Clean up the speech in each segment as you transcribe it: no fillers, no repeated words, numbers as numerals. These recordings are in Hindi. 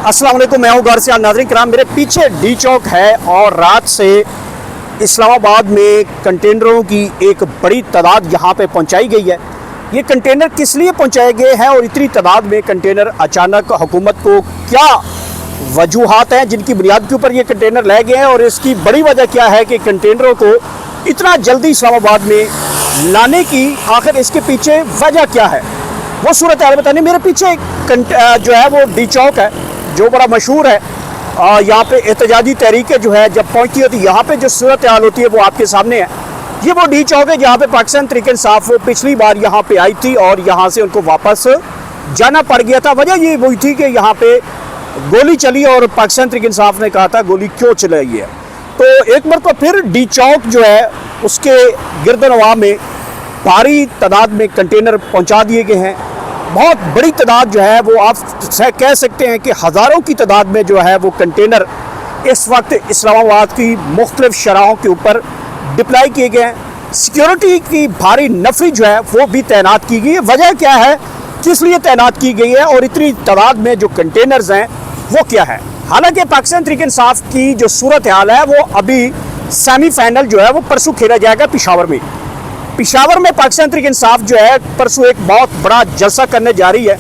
अस्सलाम वालेकुम, मैं हूँ गौर से नाज़रीन किराम। मेरे पीछे डी चौक है और रात से इस्लामाबाद में कंटेनरों की एक बड़ी तादाद यहाँ पे पहुँचाई गई है। ये कंटेनर किस लिए पहुँचाए गए हैं और इतनी तादाद में कंटेनर अचानक हुकूमत को क्या वजूहात हैं जिनकी बुनियाद के ऊपर ये कंटेनर लाए गए हैं और इसकी बड़ी वजह क्या है कि कंटेनरों को इतना जल्दी इस्लामाबाद में लाने की आखिर इसके पीछे वजह क्या है, वो सूरत हाल बताने। मेरे पीछे जो है वो डी चौक है जो बड़ा मशहूर है। यहाँ पे एहतजाजी तहरीकें जो है जब पहुँचती होती है, यहाँ पे जो सूरत हाल होती है वो आपके सामने है। ये वो डी चौक है जहाँ पे पाकिस्तान तहरीक इंसाफ पिछली बार यहाँ पे आई थी और यहाँ से उनको वापस जाना पड़ गया था। वजह ये वही थी कि यहाँ पे गोली चली और पाकिस्तान तहरीक इंसाफ ने कहा था गोली क्यों चलाई है। तो एक बार तो फिर डी चौक जो है उसके गिरदनवा में भारी तादाद में कंटेनर पहुँचा दिए गए हैं। बहुत बड़ी तादाद जो है वो आप कह सकते हैं कि हज़ारों की तादाद में जो है वो कंटेनर इस वक्त इस्लामाबाद की मुख्तलिफ शराहों के ऊपर डिप्लाई किए गए हैं। सिक्योरिटी की भारी नफरी जो है वो भी तैनात की गई है। वजह क्या है, किस लिए तैनात की गई है और इतनी तादाद में जो कंटेनर्स हैं वो क्या है। हालांकि पाकिस्तान तहरीक इंसाफ की जो सूरत हाल है वो अभी सेमीफाइनल जो है वो परसों खेला जाएगा पेशावर में। पेशावर में पाकिस्तान तहरीक इंसाफ जो है परसों एक बहुत बड़ा जलसा करने जा रही है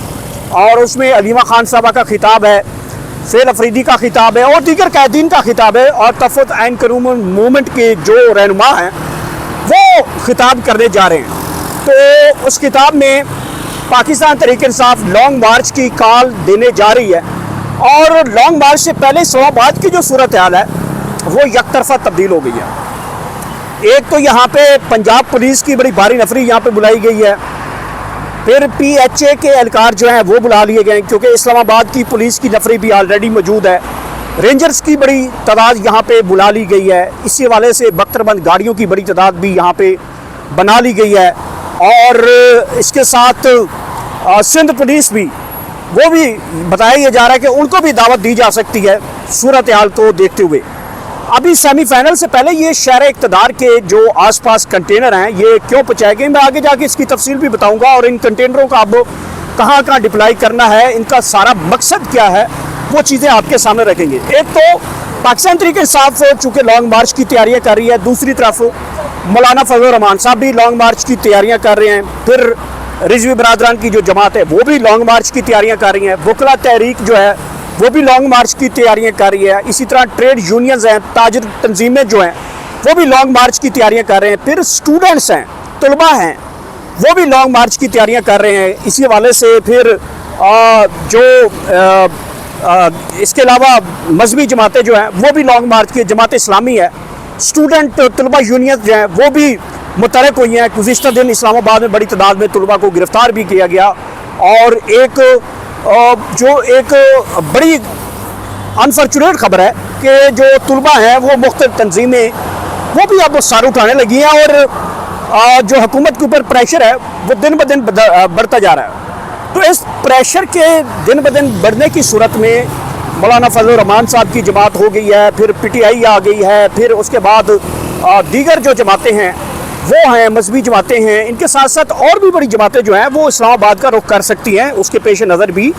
और उसमें अलीमा खान साहबा का खिताब है, फैल अफरीदी का खिताब है और दीगर कैदीन का खिताब है और तफत ऐन करूम मूवमेंट के जो रहनुमा हैं वो खिताब करने जा रहे हैं। तो उस खिताब में पाकिस्तान तहरीक इंसाफ लॉन्ग मार्च की कॉल देने जा रही है और लॉन्ग मार्च से पहले इस्लामाबाद की जो सूरत हाल है वो एक तरफा तब्दील हो गई है। एक तो यहाँ पे पंजाब पुलिस की बड़ी भारी नफरी यहाँ पे बुलाई गई है, फिर PHA के एहलकार जो हैं वो बुला लिए गए क्योंकि इस्लामाबाद की पुलिस की नफरी भी ऑलरेडी मौजूद है। रेंजर्स की बड़ी तादाद यहाँ पे बुला ली गई है। इसी हवाले से बख्तरबंद गाड़ियों की बड़ी तादाद भी यहाँ पे बना ली गई है और इसके साथ सिंध पुलिस भी वो भी बताया जा रहा है कि उनको भी दावत दी जा सकती है सूरत हाल को देखते हुए। अभी सेमीफाइनल से पहले ये शहर इक़्तिदार के जो आसपास कंटेनर हैं ये क्यों पहुँचाए गए, मैं आगे जाके इसकी तफसील भी बताऊंगा और इन कंटेनरों का अब कहाँ कहाँ डिप्लाई करना है, इनका सारा मकसद क्या है, वो चीज़ें आपके सामने रखेंगे। एक तो पाकिस्तान तहरीक इंसाफ चूँकि लॉन्ग मार्च की तैयारियाँ कर रही है, दूसरी तरफ मौलाना फजल रहमान साहब भी लॉन्ग मार्च की तैयारियाँ कर रहे हैं, फिर रिजवी बरादरान की जो जमात है वो भी लॉन्ग मार्च की तैयारियाँ कर रही हैं, वकला तहरीक जो है वो भी लॉन्ग मार्च की तैयारियां कर रही है। इसी तरह ट्रेड यूनियंस हैं, ताजर तंजीमें जो हैं वो भी लॉन्ग मार्च की तैयारियां कर रहे हैं, फिर स्टूडेंट्स हैं, तलबा हैं, वो भी लॉन्ग मार्च की तैयारियां कर रहे हैं। इसी हवाले से फिर इसके अलावा मजहबी जमातें जो हैं वो भी लॉन्ग मार्च की, जमात इस्लामी है, स्टूडेंट तलबा यूनियन जो हैं वो भी मुतहरक हुई हैं। गुज़िश्ता दिन इस्लामाबाद में बड़ी तादाद में तलबा को गिरफ़्तार भी किया गया और एक बड़ी अनफॉर्चुनेट खबर है कि जो तलबा हैं वो मुख्तलिफ तंजीमें वो भी अब सर उठाने लगी हैं और जो हुकूमत के ऊपर प्रेशर है वो दिन ब दिन बढ़ता जा रहा है। तो इस प्रेशर के दिन ब दिन बढ़ने की सूरत में मौलाना फजल रहमान साहब की जमात हो गई है, फिर PTI आ गई है, फिर उसके बाद दीगर जो जमातें हैं वो हैं, मजहबी जमातें हैं, इनके साथ साथ और भी बड़ी जमातें जो हैं वो इस्लामाबाद का रुख कर सकती हैं। उसके पेश नज़र भी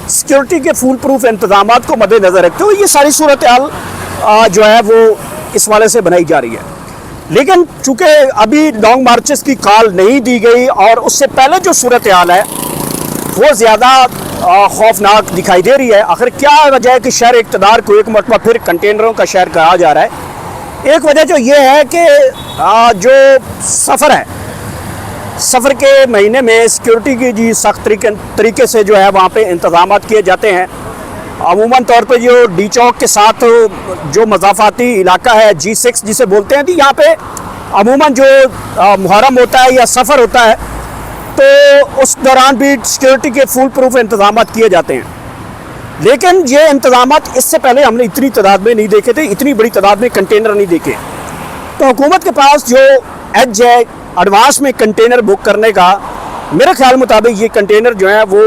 सिक्योरिटी के फुल प्रूफ इंतजाम को मद्देनज़र रखते हुए ये सारी सूरत हाल जो है वो इस वाले से बनाई जा रही है। लेकिन चूँकि अभी लॉन्ग मार्चेस की कॉल नहीं दी गई और उससे पहले जो सूरत हाल है वो ज़्यादा खौफनाक दिखाई दे रही है। आखिर क्या वजह है कि शहर इक़्तिदार को एक मरतबा फिर कंटेनरों का शहर कहा जा रहा है। एक वजह जो ये है कि जो सफ़र है, सफ़र के महीने में सिक्योरिटी की जी सख्त तरीके से जो है वहाँ पे इंतज़ाम किए जाते हैं। अमूमन तौर पे जो डी चौक के साथ जो मज़ाफ़ाती इलाका है G6 जिसे बोलते हैं, यहाँ पे अमूमन जो मुहर्रम होता है या सफ़र होता है तो उस दौरान भी सिक्योरिटी के फुल प्रूफ इंतज़ाम किए जाते हैं। लेकिन ये इंतज़ामात इससे पहले हमने इतनी तादाद में नहीं देखे थे, इतनी बड़ी तादाद में कंटेनर नहीं देखे। तो हुकूमत के पास जो एज है एडवांस में कंटेनर बुक करने का, मेरे ख्याल मुताबिक ये कंटेनर जो है वो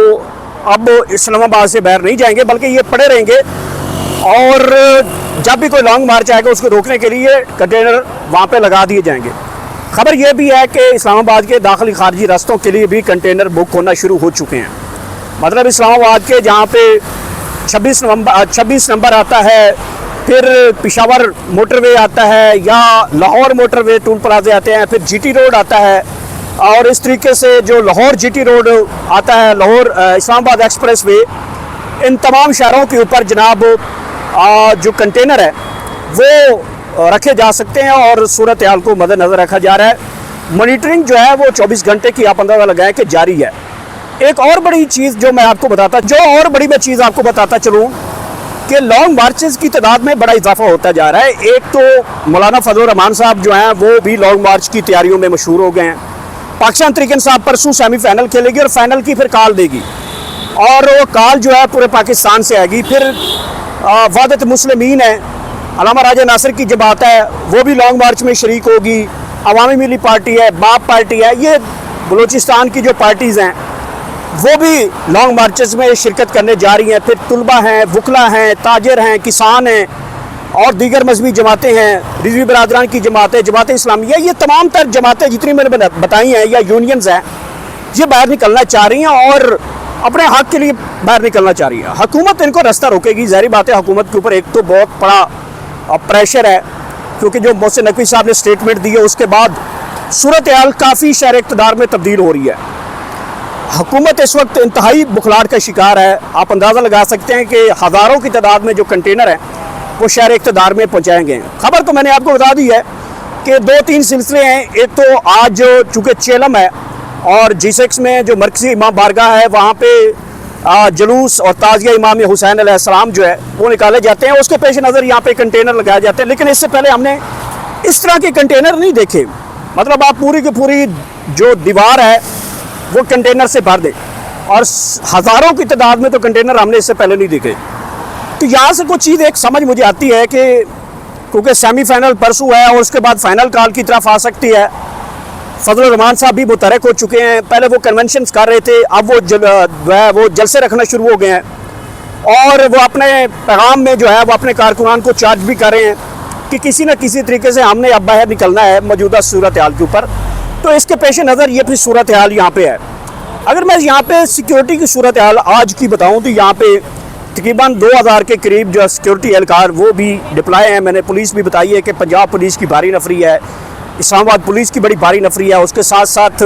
अब इस्लामाबाद से बाहर नहीं जाएंगे बल्कि ये पड़े रहेंगे और जब भी कोई लॉन्ग मार्च आएगा उसको रोकने के लिए कंटेनर वहाँ पे लगा दिए जाएंगे। खबर यह भी है कि इस्लामाबाद के दाखिली खारजी रास्तों के लिए भी कंटेनर बुक होना शुरू हो चुके हैं। मतलब इस्लामाबाद के जहाँ पे 26 नंबर आता है, फिर पिशावर मोटरवे आता है, या लाहौर मोटरवे टूल प्लाजे आते हैं, फिर जीटी रोड आता है, और इस तरीके से जो लाहौर जीटी रोड आता है, लाहौर इस्लामाबाद एक्सप्रेस वे, इन तमाम शहरों के ऊपर जनाब जो कंटेनर है वो रखे जा सकते हैं और सूरत हाल को मद्देनज़र रखा जा रहा है। मॉनिटरिंग जो है वो 24 घंटे की आप अंदाज़ा लगाएं कि जारी है। एक और बड़ी चीज़ जो मैं आपको बताता चलूँ कि लॉन्ग मार्चेस की तादाद में बड़ा इजाफा होता जा रहा है। एक तो मौलाना फजल रहमान साहब जो हैं वो भी लॉन्ग मार्च की तैयारियों में मशहूर हो गए हैं। पाकिस्तान तहरीक इंसाफ परसों सेमीफाइनल खेलेगी और फाइनल की फिर कॉल देगी, और वो कॉल जो है पूरे पाकिस्तान से आएगी। फिर वहदत मुस्लिमीन है, अल्लामा राजा नासिर की जमात है, वो भी लॉन्ग मार्च में शरीक होगी। अवामी मिली पार्टी है, बाप पार्टी है, ये बलूचिस्तान की जो पार्टीज़ हैं वो भी लॉन्ग मार्चेस में शिरकत करने जा रही हैं। फिर तुलबा हैं, वकला हैं, ताजर हैं, किसान हैं और दीगर मजहबी जमातें हैं, रिजवी बरादरान की जमातें, जमात इस्लामिया, ये तमाम तर जमातें जितनी मैंने बताई हैं या यूनियंस हैं, ये बाहर निकलना चाह रही हैं और अपने हक के लिए बाहर निकलना चाह रही है। हुकूमत इनको रास्ता रोकेगी, ज़ाहिर बात है। हुकूमत के ऊपर एक तो बहुत बड़ा प्रेशर है, क्योंकि जो मोहसिन नकवी साहब ने स्टेटमेंट दी है उसके बाद सूरत हाल काफ़ी शहर इक़्तिदार में तब्दील हो रही है। हुकूमत इस वक्त इंतहाई बुखलाहट का शिकार है। आप अंदाज़ा लगा सकते हैं कि हज़ारों की तादाद में जो कंटेनर हैं वो शहर इक़्तिदार में पहुँचाए गए हैं। खबर तो मैंने आपको बता दी है कि 2-3 सिलसिले हैं। एक तो आज चूँकि चेलम है और G6 में जो मरकज़ी इमाम बारगाह है वहाँ पे जुलूस और ताज़िया इमाम हुसैन अलैहिस्सलाम जो है वो निकाले जाते हैं, उसके पेश नज़र यहाँ पे कंटेनर लगाए जाते हैं। लेकिन इससे पहले हमने इस तरह के कंटेनर नहीं देखे। मतलब आप पूरी की पूरी जो दीवार है वो कंटेनर से भर दे, और हज़ारों की तादाद में तो कंटेनर हमने इससे पहले नहीं देखे। तो यहाँ से कुछ चीज़ एक समझ मुझे आती है कि क्योंकि सेमीफाइनल परसों है और उसके बाद फाइनल कॉल की तरफ आ सकती है। फजल रहमान साहब भी मुतहरक हो चुके हैं, पहले वो कन्वेंशंस कर रहे थे, अब वो जलसे रखना शुरू हो गए हैं और वो अपने पैगाम में जो है वो अपने कारकुनान को चार्ज भी कर रहे हैं कि किसी न किसी तरीके से हमने अब बाहर निकलना है मौजूदा सूरत हाल के ऊपर। तो इसके पेश नज़र ये भी सूरत हाल यहाँ पे है। अगर मैं यहाँ पे सिक्योरिटी की सूरत हाल आज की बताऊँ तो यहाँ पे तकरीबन 2000 के करीब जो सिक्योरिटी एहलकार वो भी डिप्लॉय हैं। मैंने पुलिस भी बताई है कि पंजाब पुलिस की भारी नफरी है, इस्लामाबाद पुलिस की बड़ी भारी नफरी है, उसके साथ साथ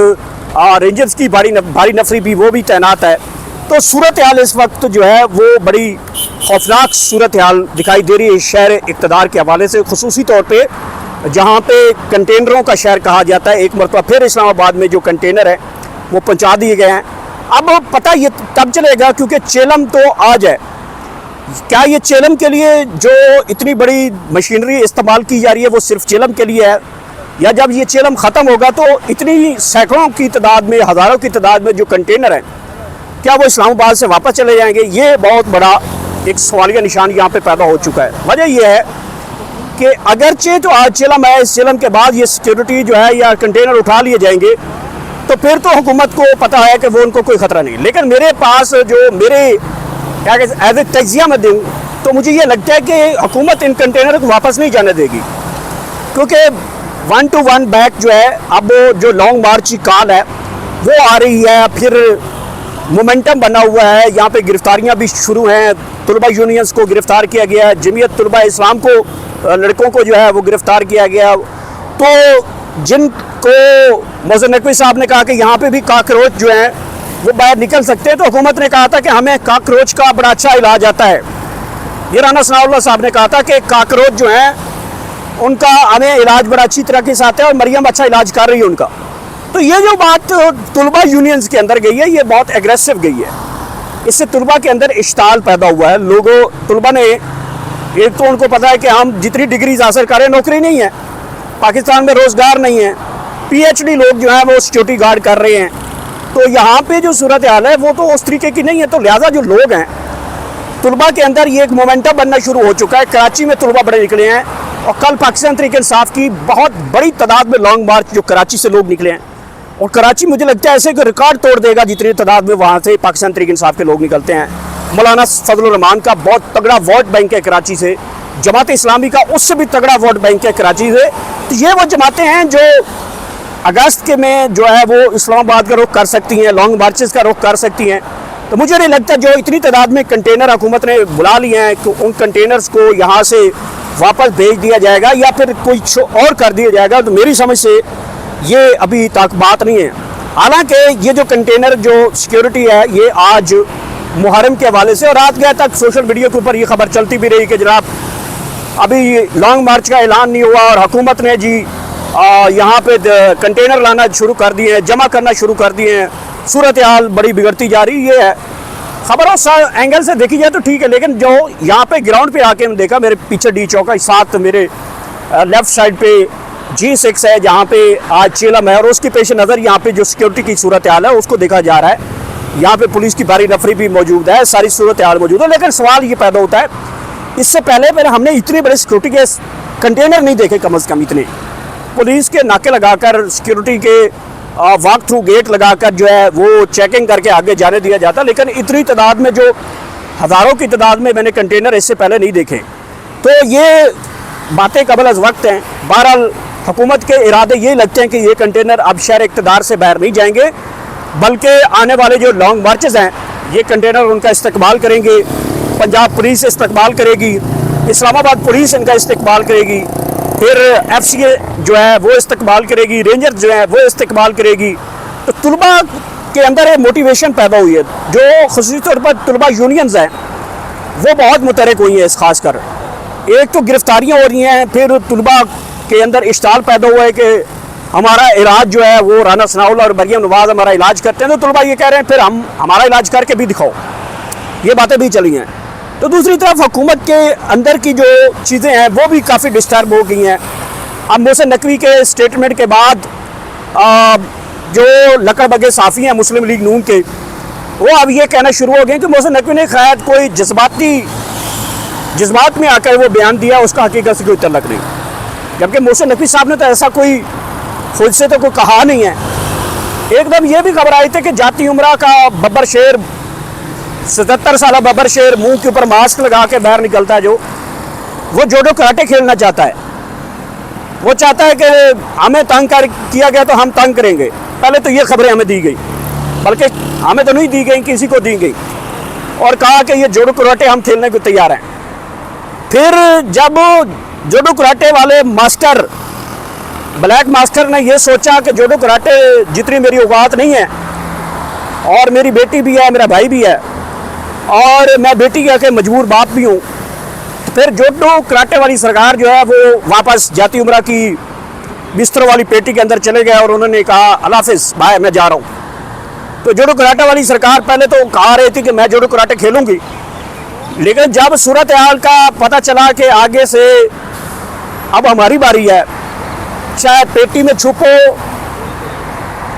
रेंजर्स की भारी नफरी भी वो भी तैनात है। तो सूरत हाल इस वक्त जो है वो बड़ी खौफनाक सूरत हाल दिखाई दे रही है शहर इक़्तिदार के हवाले से, खुसूसी तौर पे जहाँ पे कंटेनरों का शहर कहा जाता है। एक मरतबा फिर इस्लामाबाद में जो कंटेनर है वो पहुँचा दिए गए हैं। अब पता ये तब चलेगा क्योंकि चेलम तो आज है। क्या ये चेलम के लिए जो इतनी बड़ी मशीनरी इस्तेमाल की जा रही है वो सिर्फ चेलम के लिए है, या जब ये चेलम ख़त्म होगा तो इतनी सैकड़ों की तादाद में, हज़ारों की तादाद में जो कंटेनर हैं क्या वो इस्लामाबाद से वापस चले जाएंगे? ये बहुत बड़ा एक सवालिया निशान यहाँ पे पैदा हो चुका है। वजह यह है कि अगरचे तो आज चेलम है, इस चेलम के बाद ये सिक्योरिटी जो है या कंटेनर उठा लिए जाएंगे तो फिर तो हुकूमत को पता है कि वो उनको कोई ख़तरा नहीं। लेकिन मेरे पास जो मेरे क्या एज ए तजिया में दूँ तो मुझे ये लगता है कि हुकूमत इन कंटेनर को वापस नहीं जाने देगी, क्योंकि 1 to 1 बैक जो है अब जो लॉन्ग मार्च की कॉल है वो आ रही है, फिर मोमेंटम बना हुआ है। यहाँ पे गिरफ्तारियाँ भी शुरू हैं, तुलबा यूनियंस को गिरफ़्तार किया गया है, जमीयत तुलबा इस्लाम को लड़कों को जो है वो गिरफ़्तार किया गया। तो जिनको मोहसिन नकवी साहब ने कहा कि यहाँ पे भी काकरोच जो हैं वो बाहर निकल सकते हैं, तो हुकूमत ने कहा था कि हमें काकरोच का बड़ा अच्छा इलाज आता है। ये राना सनाउल्लाह साहब ने कहा था कि काकरोच जो हैं उनका हमें इलाज बड़ा अच्छी तरह के साथ है और मरियम अच्छा इलाज कर रही है उनका। तो ये जो बात तुलबा यूनियंस के अंदर गई है ये बहुत एग्रेसिव गई है। इससे तुलबा के अंदर इश्ताल पैदा हुआ है। लोगों तुलबा ने एक तो उनको पता है कि हम जितनी डिग्रीज हासिल करें नौकरी नहीं है, पाकिस्तान में रोज़गार नहीं है, PhD लोग जो हैं वो सिक्योरिटी गार्ड कर रहे हैं। तो यहाँ पे जो सूरत हाल है वो तो उस तरीके की नहीं है। तो लिहाजा जो लोग हैं तुलबा के अंदर ये एक मोमेंटम बनना शुरू हो चुका है। कराची में तुलबा बड़े निकले हैं और कल पाकिस्तान तहरीक इंसाफ की बहुत बड़ी तादाद में लॉन्ग मार्च जो कराची से लोग निकले हैं, और कराची मुझे लगता है ऐसे कि रिकॉर्ड तोड़ देगा जितनी तादाद में वहाँ से पाकिस्तान तहरीक इंसाफ के लोग निकलते हैं। मौलाना फजल रहमान का बहुत तगड़ा वोट बैंक है कराची से, जमात इस्लामी का उससे भी तगड़ा वोट बैंक है कराची से। तो ये वो जमातें हैं जो अगस्त के में जो है वो इस्लामाबाद का रुख कर सकती हैं, लॉन्ग मार्चेस का रुख कर सकती हैं। तो मुझे नहीं लगता जो इतनी तादाद में कंटेनर हुकूमत ने बुला लिए हैं कि उन कंटेनर्स को यहाँ से वापस भेज दिया जाएगा या फिर कुछ और कर दिया जाएगा। तो मेरी समझ से ये अभी तक बात नहीं है। हालांकि ये जो कंटेनर जो सिक्योरिटी है ये आज मुहर्रम के हवाले से और रात गया तक सोशल मीडिया के ऊपर ये खबर चलती भी रही कि जनाब अभी लॉन्ग मार्च का ऐलान नहीं हुआ और हुकूमत ने जी यहाँ पे कंटेनर लाना शुरू कर दिए हैं, जमा करना शुरू कर दिए हैं, सूरत हाल बड़ी बिगड़ती जा रही है। खबर उस एंगल से देखी जाए तो ठीक है, लेकिन जो यहाँ पे ग्राउंड पे आके हमने देखा, मेरे पीछे डी चौक है, साथ मेरे लेफ़्ट साइड पे G6 है जहाँ पे आज चेलम है और उसकी पेश नज़र यहाँ पे जो सिक्योरिटी की सूरत हाल है उसको देखा जा रहा है। यहाँ पे पुलिस की भारी नफरी भी मौजूद है, सारी सूरत हाल मौजूद है। लेकिन सवाल ये पैदा होता है, इससे पहले हमने इतने बड़े सिक्योरिटी के कंटेनर नहीं देखे, कम अज़ कम इतने पुलिस के नाके लगाकर सिक्योरिटी के वॉक थ्रू गेट लगाकर जो है वो चेकिंग करके आगे जाने दिया जाता। लेकिन इतनी तादाद में, जो हज़ारों की तादाद में मैंने कंटेनर इससे पहले नहीं देखे। तो ये बातें कबल अज़ वक्त हैं। बहरहाल हुकूमत के इरादे ये लगते हैं कि ये कंटेनर अब शहर इक़्तिदार से बाहर नहीं जाएंगे, बल्कि आने वाले जो लॉन्ग मार्चेस हैं ये कंटेनर उनका इस्तकबाल करेंगे। पंजाब पुलिस इस्तकबाल करेगी, इस्लामाबाद पुलिस इनका इस्तकबाल करेगी, फिर FCA जो है वो इस्तकबाल करेगी, रेंजर जो है वो इस्तकबाल करेगी। तो तलबा के अंदर एक मोटिवेशन पैदा हुई है। जो ख़ुसूसी तौर पर तलबा यूनियंस हैं वो बहुत मुतहरिक हुई हैं इस खास कर। एक तो गिरफ्तारियाँ हो रही हैं, फिर तलबा के अंदर इश्ताल पैदा हुआ है कि हमारा इलाज जो है वो राना सनाउल्लाह और मरियम नवाज़ हमारा इलाज करते हैं। तो तलबा ये कह रहे हैं फिर हम हमारा इलाज करके भी दिखाओ, ये बातें भी चली हैं। तो दूसरी तरफ हुकूमत के अंदर की जो चीज़ें हैं वो भी काफ़ी डिस्टर्ब हो गई हैं। अब मोहसिन नकवी के स्टेटमेंट के बाद जो लकड़बगे साफ़ी हैं मुस्लिम लीग नून के, वो अब ये कहना शुरू हो गए कि मोहसिन नकवी ने शायद कोई जज्बात में आकर वो बयान दिया, उसका हकीकत से कोई तल्लक नहीं। जबकि मोहसिन नकवी साहब ने तो ऐसा कोई खुद से तो कोई कहा नहीं है। एकदम ये भी खबर आई थी कि जाती उमरा का बब्बर शेर, 77 साल बब्बर शेर मुंह के ऊपर मास्क लगा के बाहर निकलता है, जो वो जोडो कराटे खेलना चाहता है। वो चाहता है कि हमें तंग किया गया तो हम तंग करेंगे। पहले तो ये खबरें हमें दी गई, बल्कि हमें तो नहीं दी गई, किसी को दी गई, और कहा कि ये जोडो कराटे हम खेलने को तैयार हैं। फिर जब जोडो कराटे वाले मास्टर, ब्लैक मास्टर ने ये सोचा कि जोडो कराटे जितनी मेरी औकात नहीं है, और मेरी बेटी भी है, मेरा भाई भी है, और मैं बेटी के मजबूर बाप भी हूँ, तो फिर जोडो कराटे वाली सरकार जो है वो वापस जाती उमरा की बिस्तर वाली पेटी के अंदर चले गए और उन्होंने कहा अल्लाह हाफिज़ भाई मैं जा रहा हूँ। तो जोडो कराटे वाली सरकार पहले तो कहा रही थी कि मैं जोडो कराटे खेलूँगी, लेकिन जब सूरत हाल का पता चला कि आगे से अब हमारी बारी है, चाहे पेटी में छुपो,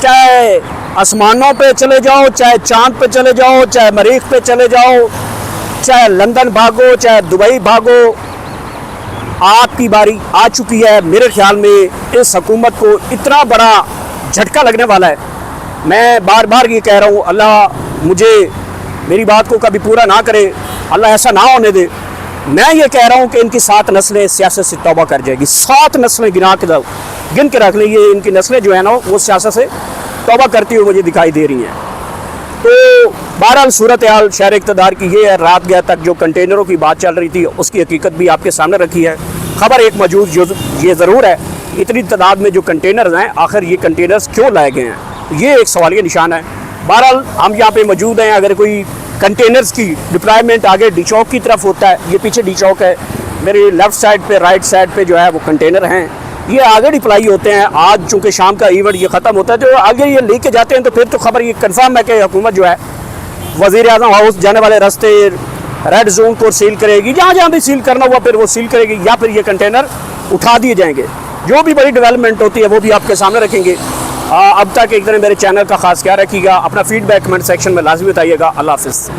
चाहे आसमानों पे चले जाओ, चाहे चांद पे चले जाओ, चाहे मरीख पे चले जाओ, चाहे लंदन भागो, चाहे दुबई भागो, आपकी बारी आ चुकी है। मेरे ख्याल में इस हुकूमत को इतना बड़ा झटका लगने वाला है। मैं बार बार ये कह रहा हूँ, अल्लाह मुझे मेरी बात को कभी पूरा ना करे, अल्लाह ऐसा ना होने दे। मैं ये कह रहा हूँ कि इनकी 7 नस्लें सियासत से तौबा कर जाएगी। 7 नस्लें गिन के रख ली, ये इनकी नस्लें जो है ना वो सियासत से तौबा करती हुई मुझे दिखाई दे रही हैं। तो बहरहाल सूरत हाल शहर इक़्तिदार की ये है। रात गया तक जो कंटेनरों की बात चल रही थी उसकी हकीकत भी आपके सामने रखी है। खबर एक मौजूद ये ज़रूर है, इतनी तादाद में जो कंटेनर्स हैं, आखिर ये कंटेनर्स क्यों लाए गए हैं, ये एक सवालिया निशान है। बहरहाल हम यहाँ पे मौजूद हैं। अगर कोई कंटेनर्स की डिप्लॉयमेंट आगे डी चौक की तरफ होता है, ये पीछे डी चौक है, मेरी लेफ़्ट साइड पे राइट साइड पे जो है वो कंटेनर हैं, ये आगे डिप्लाई होते हैं। आज चूँकि शाम का इवेंट ये ख़त्म होता है तो आगे ये लेके जाते हैं, तो फिर तो खबर ये कन्फर्म है कि हुकूमत जो है वज़ीर-ए-आज़म हाउस जाने वाले रास्ते रेड जोन को सील करेगी, जहाँ जहाँ भी सील करना हुआ फिर वो सील करेगी, या फिर ये कंटेनर उठा दिए जाएंगे। जो भी बड़ी डेवलपमेंट होती है वो भी आपके सामने रखेंगे। अब तक एक तरह मेरे चैनल का खास ख्याल रखिएगा। अपना फीडबैक कमेंट सेक्शन में लाजमी बताइएगा। अल्लाह हाफ़िज़।